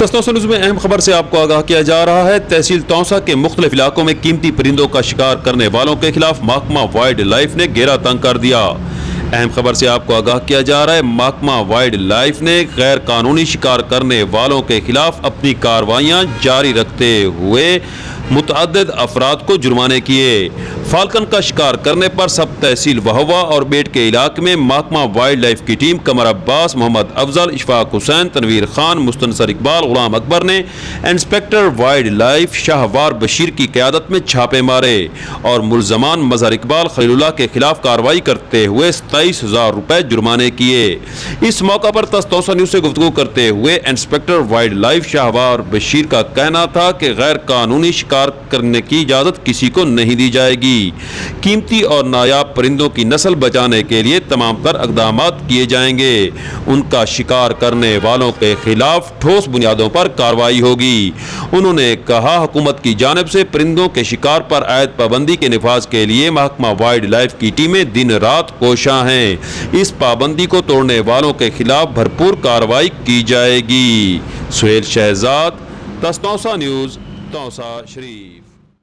तस्तौसा news में अहम खबर से आपको आगाह किया जा रहा है। तहसील तौसा के मुख्तलिफ इलाकों में कीमती परिंदों का शिकार करने वालों के खिलाफ महकमा वाइल्ड लाइफ ने घेरा तंग कर दिया। अहम खबर से आपको आगाह किया जा रहा है, महकमा वाइल्ड लाइफ ने गैर कानूनी शिकार करने वालों के खिलाफ अपनी कार्रवाइयां जारी रखते हुए मुतअद्दिद अफराद को जुर्माने किए। फाल्कन का शिकार करने पर सब तहसील वहवा और बेट के इलाके में महकमा वाइल्ड लाइफ की टीम कमर अब्बास, मोहम्मद अफजल, इशफाक हुसैन, तनवीर खान, मुस्तनसर इकबाल, गुलाम अकबर ने इंस्पेक्टर वाइल्ड लाइफ शाहवार बशीर की क़यादत में छापे मारे और मुलजमान मजहर इकबाल, खलीलुल्लाह के खिलाफ कार्रवाई करते हुए 27,000 रुपए जुर्माने किए। इस मौका पर तस्तौसा न्यूज़ से गुफ्तगू करते हुए इंस्पेक्टर वाइल्ड लाइफ शाहवार बशीर का कहना था कि गैर कानूनी शिकार करने की इजाज़त किसी को नहीं दी जाएगी। कीमती और नायाब परिंदों की नस्ल बचाने के लिए तमाम तर इक़दामात किए जाएंगे। उनका शिकार करने वालों के खिलाफ ठोस बुनियादों पर कार्रवाई होगी। उन्होंने कहा, हुकूमत की जानिब से परिंदों के शिकार पर आयद पाबंदी के निफाज के लिए महकमा वाइल्ड लाइफ की टीमें दिन रात कोशां हैं। इस पाबंदी को तोड़ने वालों के खिलाफ भरपूर कार्रवाई की जाएगी। सुहेल शहजाद, तस्तौसा न्यूज़, तौसा शरीफ।